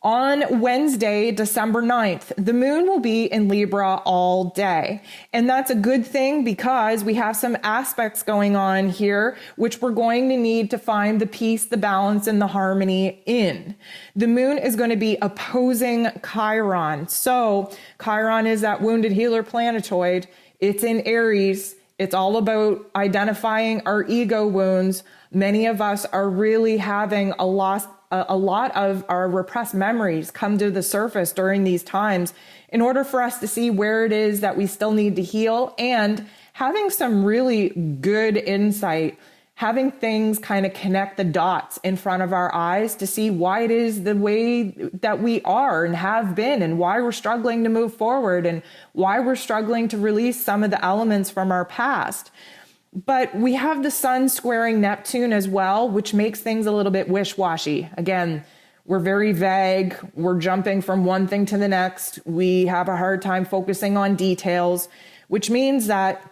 On Wednesday, December 9th, the moon will be in Libra all day. And that's a good thing because we have some aspects going on here, which we're going to need to find the peace, the balance, and the harmony in. The moon is going to be opposing Chiron. So Chiron is that wounded healer planetoid. It's in Aries. It's all about identifying our ego wounds. Many of us are really having a lot of our repressed memories come to the surface during these times in order for us to see where it is that we still need to heal, and having some really good insight, having things kind of connect the dots in front of our eyes to see why it is the way that we are and have been, and why we're struggling to move forward, and why we're struggling to release some of the elements from our past. But we have the sun squaring Neptune as well, which makes things a little bit wish-washy. Again, we're very vague. We're jumping from one thing to the next. We have a hard time focusing on details, which means that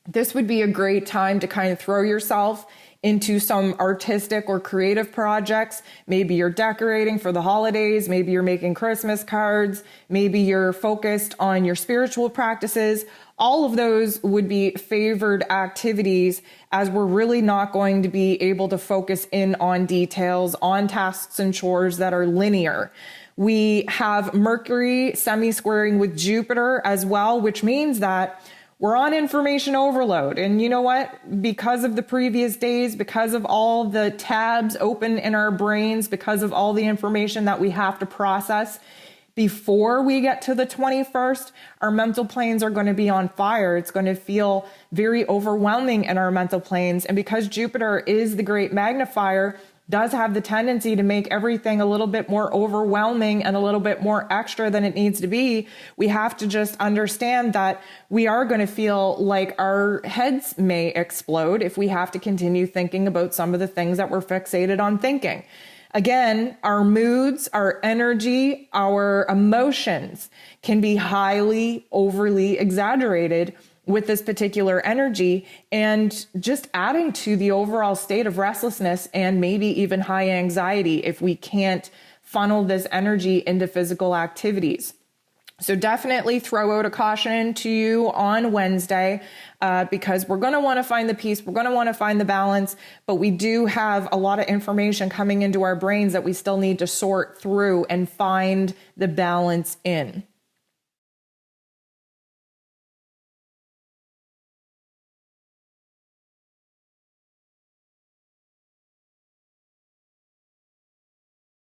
this would be a great time to kind of throw yourself into some artistic or creative projects. Maybe you're decorating for the holidays. Maybe you're making Christmas cards. Maybe you're focused on your spiritual practices. All of those would be favored activities, as we're really not going to be able to focus in on details, on tasks and chores that are linear. We have Mercury semi-squaring with Jupiter as well, which means that we're on information overload. And you know what? Because of the previous days, because of all the tabs open in our brains, because of all the information that we have to process before we get to the 21st, our mental planes are going to be on fire. It's going to feel very overwhelming in our mental planes. And because Jupiter is the great magnifier, does have the tendency to make everything a little bit more overwhelming and a little bit more extra than it needs to be, we have to just understand that we are going to feel like our heads may explode if we have to continue thinking about some of the things that we're fixated on thinking. Again, our moods, our energy, our emotions can be highly, overly exaggerated with this particular energy, and just adding to the overall state of restlessness and maybe even high anxiety if we can't funnel this energy into physical activities. So definitely throw out a caution to you on Wednesday because we're going to want to find the peace. We're going to want to find the balance, but we do have a lot of information coming into our brains that we still need to sort through and find the balance in.